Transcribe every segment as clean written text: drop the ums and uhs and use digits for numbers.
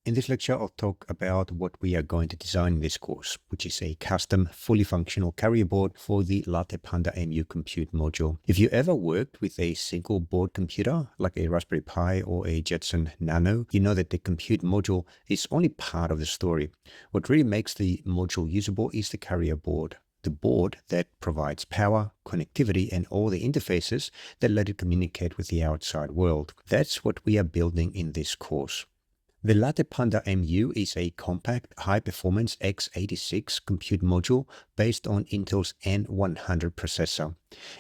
In this lecture, I'll talk about what we are going to design in this course, which is a custom, fully functional carrier board for the LattePanda Mu compute module. If you ever worked with a single board computer, like a Raspberry Pi or a Jetson Nano, you know that the compute module is only part of the story. What really makes the module usable is the carrier board. The board that provides power, connectivity, and all the interfaces that let it communicate with the outside world. That's what we are building in this course. The LattePanda Mu is a compact, high-performance x86 compute module based on Intel's N100 processor.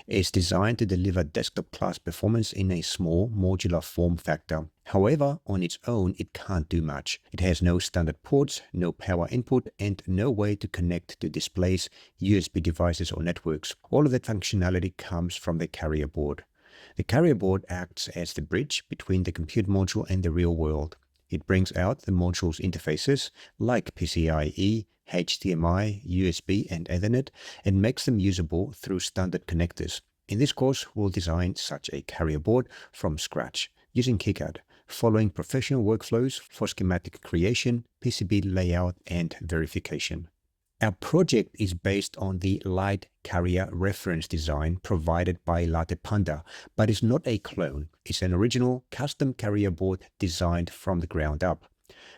It's designed to deliver desktop-class performance in a small, modular form factor. However, on its own, it can't do much. It has no standard ports, no power input, and no way to connect to displays, USB devices, or networks. All of that functionality comes from the carrier board. The carrier board acts as the bridge between the compute module and the real world. It brings out the module's interfaces like PCIe, HDMI, USB, and Ethernet and makes them usable through standard connectors. In this course, we'll design such a carrier board from scratch using KiCad, following professional workflows for schematic creation, PCB layout, and verification. Our project is based on the light carrier reference design provided by LattePanda, but is not a clone. It's an original custom carrier board designed from the ground up.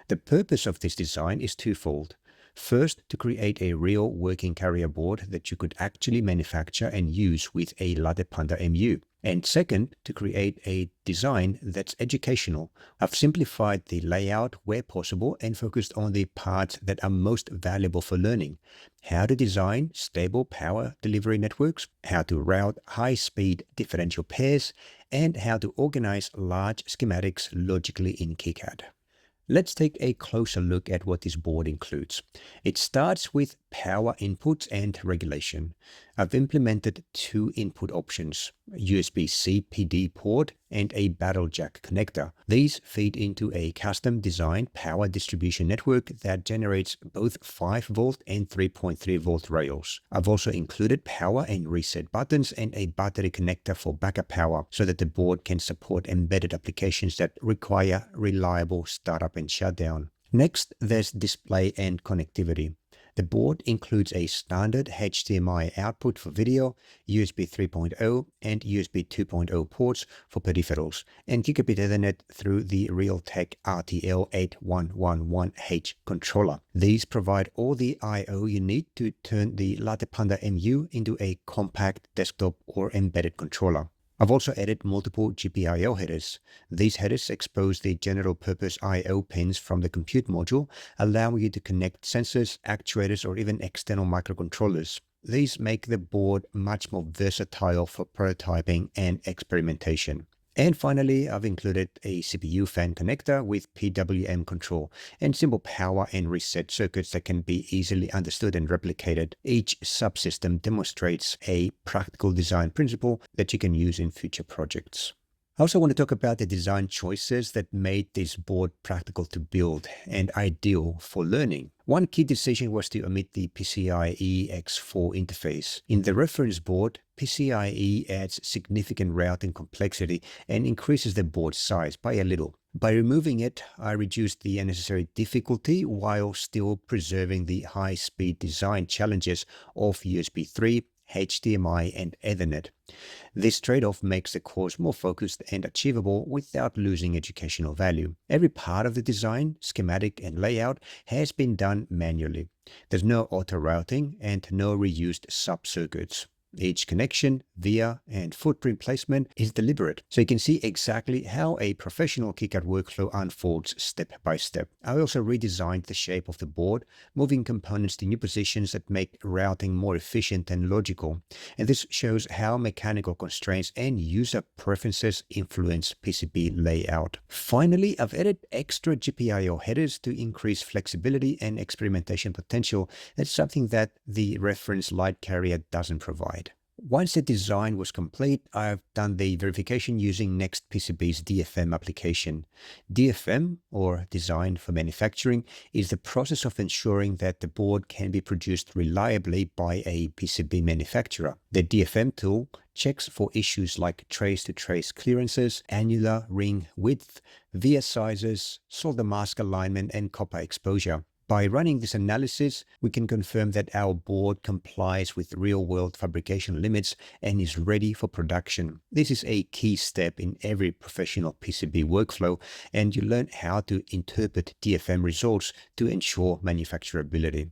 The purpose of this design is twofold. First, to create a real working carrier board that you could actually manufacture and use with a LattePanda Mu. And second, to create a design that's educational. I've simplified the layout where possible and focused on the parts that are most valuable for learning. How to design stable power delivery networks, how to route high-speed differential pairs, and how to organize large schematics logically in KiCad. Let's take a closer look at what this board includes. It starts with power inputs and regulation. I've implemented two input options, USB-C PD port and a battle jack connector. These feed into a custom designed power distribution network that generates both 5 volt and 3.3 volt rails. I've also included power and reset buttons and a battery connector for backup power so that the board can support embedded applications that require reliable startup and shutdown. Next, there's display and connectivity. The board includes a standard HDMI output for video, USB 3.0 and USB 2.0 ports for peripherals, and gigabit Ethernet through the Realtek RTL8111H controller. These provide all the I/O you need to turn the LattePanda Mu into a compact desktop or embedded controller. I've also added multiple GPIO headers. These headers expose the general purpose I/O pins from the compute module, allowing you to connect sensors, actuators, or even external microcontrollers. These make the board much more versatile for prototyping and experimentation. And finally, I've included a CPU fan connector with PWM control and simple power and reset circuits that can be easily understood and replicated. Each subsystem demonstrates a practical design principle that you can use in future projects. I also want to talk about the design choices that made this board practical to build and ideal for learning. One key decision was to omit the PCIe X4 interface. In the reference board, PCIe adds significant routing complexity and increases the board size by a little. By removing it, I reduced the unnecessary difficulty while still preserving the high-speed design challenges of USB 3, HDMI, and Ethernet. This trade-off makes the course more focused and achievable without losing educational value. Every part of the design, schematic, and layout has been done manually. There's no auto-routing and no reused sub-circuits. Each connection, via, and footprint placement is deliberate, so you can see exactly how a professional KiCad workflow unfolds step by step. I also redesigned the shape of the board, moving components to new positions that make routing more efficient and logical. And this shows how mechanical constraints and user preferences influence PCB layout. Finally, I've added extra GPIO headers to increase flexibility and experimentation potential. That's something that the reference light carrier doesn't provide. Once the design was complete, I've done the verification using NextPCB's DFM application. DFM, or Design for Manufacturing, is the process of ensuring that the board can be produced reliably by a PCB manufacturer. The DFM tool checks for issues like trace-to-trace clearances, annular ring width, via sizes, solder mask alignment, and copper exposure. By running this analysis, we can confirm that our board complies with real-world fabrication limits and is ready for production. This is a key step in every professional PCB workflow, and you learn how to interpret DFM results to ensure manufacturability.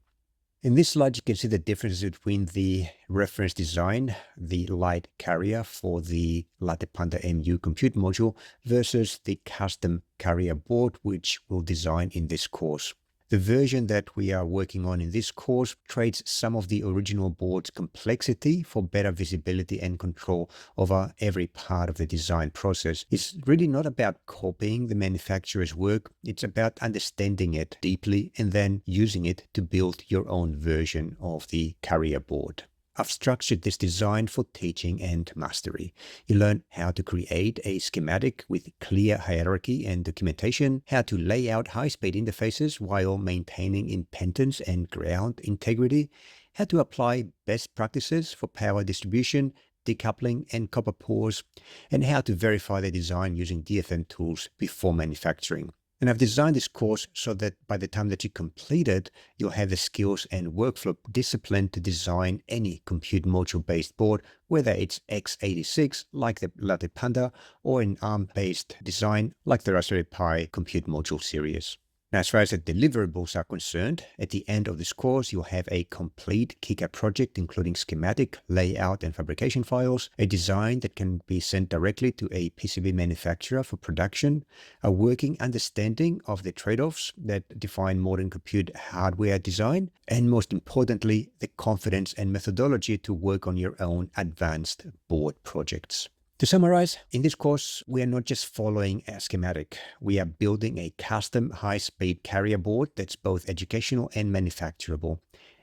In this slide, you can see the differences between the reference design, the light carrier for the LattePanda MU compute module, versus the custom carrier board, which we'll design in this course. The version that we are working on in this course trades some of the original board's complexity for better visibility and control over every part of the design process. It's really not about copying the manufacturer's work, it's about understanding it deeply and then using it to build your own version of the carrier board. I've structured this design for teaching and mastery. You learn how to create a schematic with clear hierarchy and documentation, how to lay out high-speed interfaces while maintaining impedance and ground integrity, how to apply best practices for power distribution, decoupling, and copper pores, and how to verify the design using DFM tools before manufacturing. And I've designed this course so that by the time that you complete it, you'll have the skills and workflow discipline to design any compute module-based board, whether it's x86 like the LattePanda or an ARM-based design like the Raspberry Pi compute module series. Now, as far as the deliverables are concerned, at the end of this course, you'll have a complete KiCad project, including schematic, layout, and fabrication files, a design that can be sent directly to a PCB manufacturer for production, a working understanding of the trade-offs that define modern compute hardware design, and most importantly, the confidence and methodology to work on your own advanced board projects. To summarize, in this course, we are not just following a schematic. We are building a custom high-speed carrier board that's both educational and manufacturable.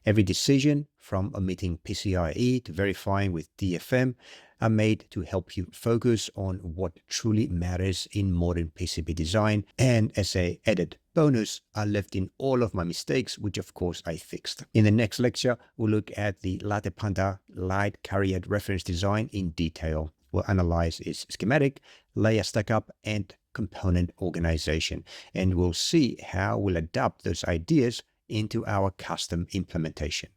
Every decision, from omitting PCIe to verifying with DFM, are made to help you focus on what truly matters in modern PCB design. And as an added bonus, I left in all of my mistakes, which of course I fixed. In the next lecture, we'll look at the LattePanda light carrier reference design in detail. We'll analyze its schematic, layer stack-up, and component organization. And we'll see how we'll adapt those ideas into our custom implementation.